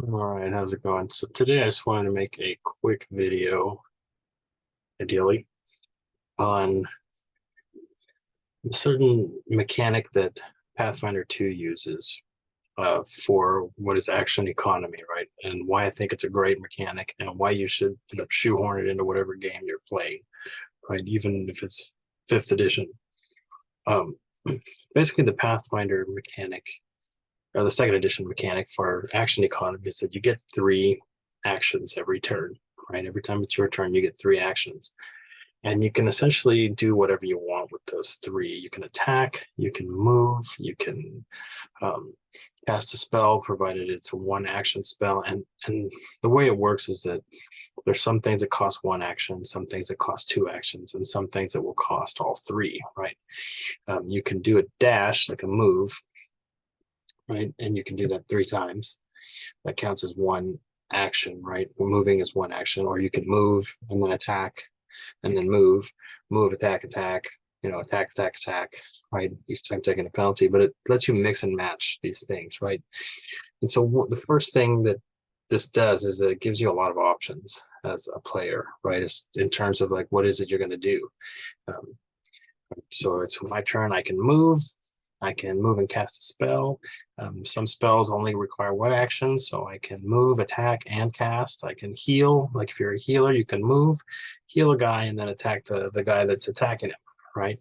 All right, how's it going? So today I just wanted to make a quick video, ideally, on a certain mechanic that Pathfinder 2 uses for what is action economy, right? And why I think it's a great mechanic and why you should shoehorn it into whatever game you're playing, right? Even if it's 5th edition. Um, Basically, the Pathfinder mechanic, or the 2nd edition mechanic for action economy is that you get 3 actions every turn, right? Every time it's your turn, you get 3 actions. And you can essentially do whatever you want with those 3. You can attack, you can move, you can um, cast a spell, provided it's a 1 action spell. And the way it works is that there's some things that cost 1 action, some things that cost 2 actions, and some things that will cost all 3, right? You can do a dash, like a move, right? And you can do that 3 times. That counts as 1 action, right? Moving is 1 action, or you can move and then attack and then move, attack, attack, attack, attack, attack, right? Each time taking a penalty, but it lets you mix and match these things, right? And so the first thing that this does is that it gives you a lot of options as a player, right? It's in terms of like, what is it you're going to do? Um, so it's my turn. I can move and cast a spell. Some spells only require 1 action, so I can move, attack, and cast. I can heal. Like if you're a healer, you can move, heal a guy, and then attack the guy that's attacking him, right?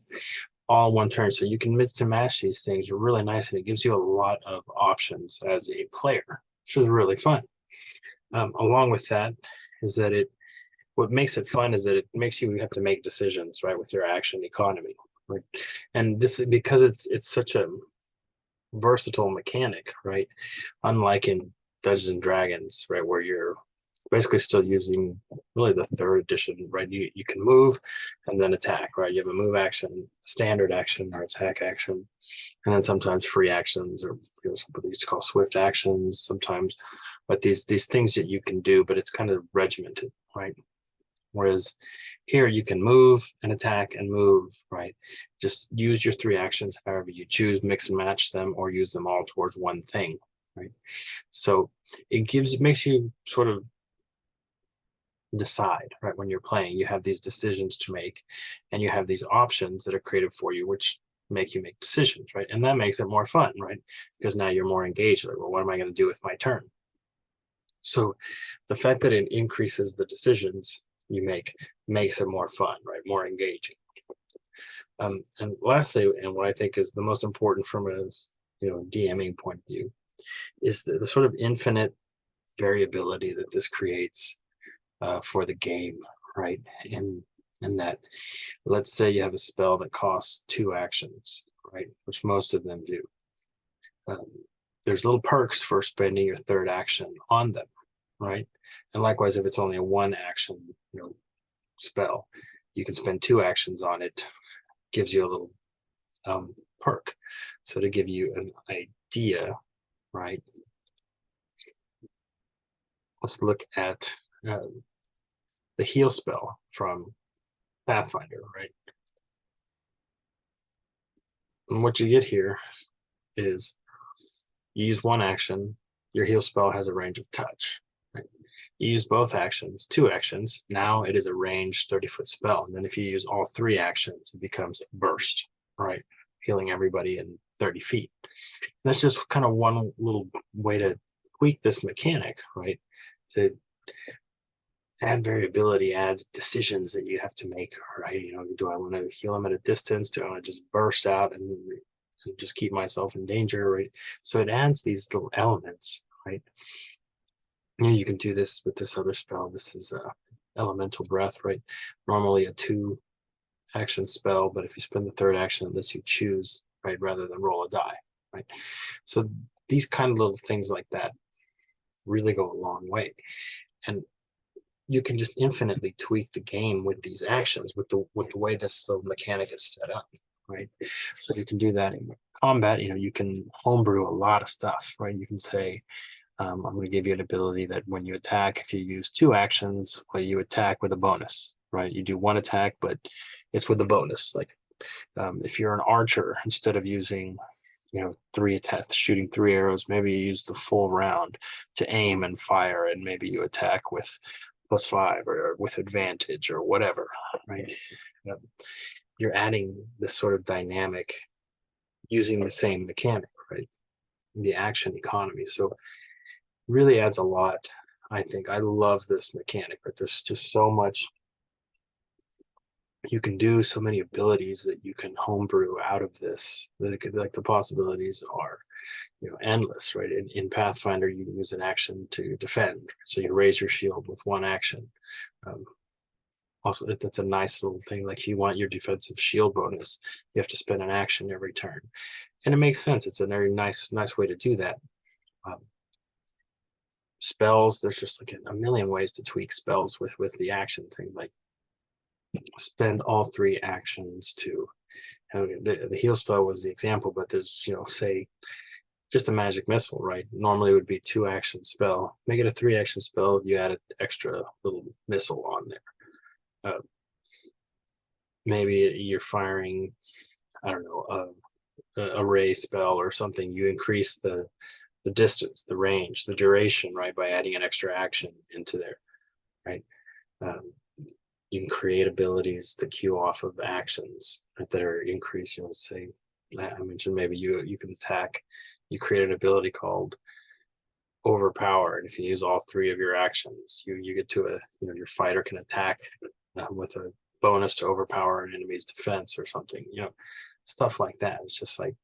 All 1 turn. So you can mix and match these things really nice, and it gives you a lot of options as a player, which is really fun. Along with that is that what makes it fun is that it makes you have to make decisions, right, with your action economy. Right? And this is because it's such a versatile mechanic, right? Unlike in Dungeons and Dragons, right, where you're basically still using really the 3rd edition, right? You can move and then attack, right? You have a move action, standard action, or attack action, and then sometimes free actions, or what they used to call swift actions sometimes. But these things that you can do, but it's kind of regimented, right? Whereas here you can move and attack and move, right? Just use your 3 actions however you choose, mix and match them, or use them all towards 1 thing, right? So it makes you sort of decide, right? When you're playing, you have these decisions to make, and you have these options that are created for you, which make you make decisions, right? And that makes it more fun, right? Because now you're more engaged. Like, well, what am I going to do with my turn? So the fact that it increases the decisions you make makes it more fun, right? More engaging. And lastly, and what I think is the most important from a DMing point of view, is the sort of infinite variability that this creates for the game, right? And that, let's say you have a spell that costs 2 actions, right? Which most of them do. There's little perks for spending your 3rd action on them, right? And likewise, if it's only a 1 action, spell, you can spend 2 actions on it. Gives you a little perk. So to give you an idea, right? Let's look at the heal spell from Pathfinder, right? And what you get here is you use 1 action, your heal spell has a range of touch, right? You use both actions, 2 actions, now it is a range 30-foot spell. And then if you use all 3 actions, it becomes a burst, right? Healing everybody in 30 feet. And that's just kind of one little way to tweak this mechanic, right? To add variability, add decisions that you have to make, right? Do I want to heal them at a distance? Do I want to just burst out and just keep myself in danger, right? So it adds these little elements, right? You can do this with this other spell. This is elemental breath, right? Normally a 2 action spell, but if you spend the 3rd action, it lets you choose, right, rather than roll a die, right? So these kind of little things like that really go a long way. And you can just infinitely tweak the game with these actions, with the way this little mechanic is set up, right? So you can do that in combat. You can homebrew a lot of stuff, right? You can say, I'm going to give you an ability that when you attack, if you use 2 actions, well, you attack with a bonus, right? You do 1 attack, but it's with a bonus. Like if you're an archer, instead of using shooting 3 arrows. Maybe you use the full round to aim and fire, and maybe you attack with +5 or with advantage or whatever, right? You're adding this sort of dynamic using the same mechanic, right? The action economy. So really adds a lot. I think I love this mechanic, but there's just so much you can do, so many abilities that you can homebrew out of this, that it could, like, the possibilities are endless, right? In Pathfinder, you use an action to defend, so you raise your shield with one action. Also, that's a nice little thing. Like, if you want your defensive shield bonus, you have to spend an action every turn, and it makes sense. It's a very nice way to do that. Spells, there's just like a million ways to tweak spells with the action thing. Like, spend all 3 actions to the heal spell was the example, but there's say just a magic missile, right? Normally it would be 2 action spell. Make it a 3 action spell. You add an extra little missile on there. Maybe you're firing, I don't know, a ray spell or something. You increase the distance, the range, the duration, right, by adding an extra action into there, right? You can create abilities to queue off of actions that are increased. Say, I mentioned maybe you can attack. You create an ability called Overpower, and if you use all 3 of your actions, you get to your fighter can attack with a bonus to overpower an enemy's defense or something. Stuff like that. It's just like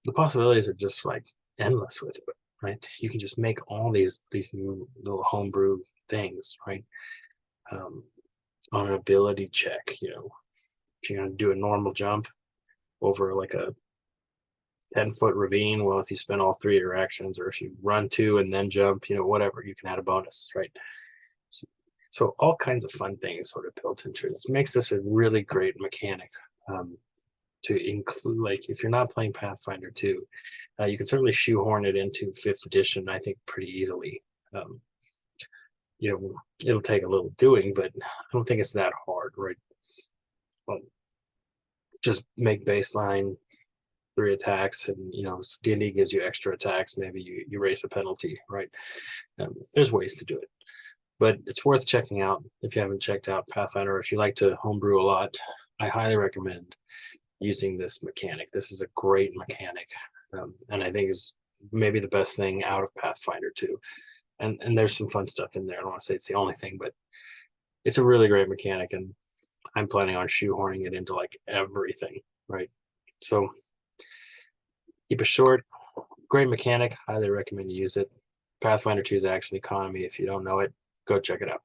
the possibilities are just like endless with it, right? You can just make all these new little homebrew things, right? On an ability check, if you're going to do a normal jump over like a 10-foot ravine, well, if you spend all 3 of your actions, or if you run 2 and then jump, whatever, you can add a bonus, right? So all kinds of fun things sort of built into it. It makes this a really great mechanic to include. Like, if you're not playing Pathfinder 2, you can certainly shoehorn it into 5th edition, I think, pretty easily. It'll take a little doing, but I don't think it's that hard, right? Just make baseline 3 attacks, and D&D gives you extra attacks. Maybe you raise the penalty, right? There's ways to do it, but it's worth checking out if you haven't checked out Pathfinder. If you like to homebrew a lot, I highly recommend using this mechanic. This is a great mechanic, and I think is maybe the best thing out of Pathfinder 2. And there's some fun stuff in there. I don't want to say it's the only thing, but it's a really great mechanic, and I'm planning on shoehorning it into like everything, right? So keep it short. Great mechanic. Highly recommend you use it. Pathfinder 2's action economy. If you don't know it, go check it out.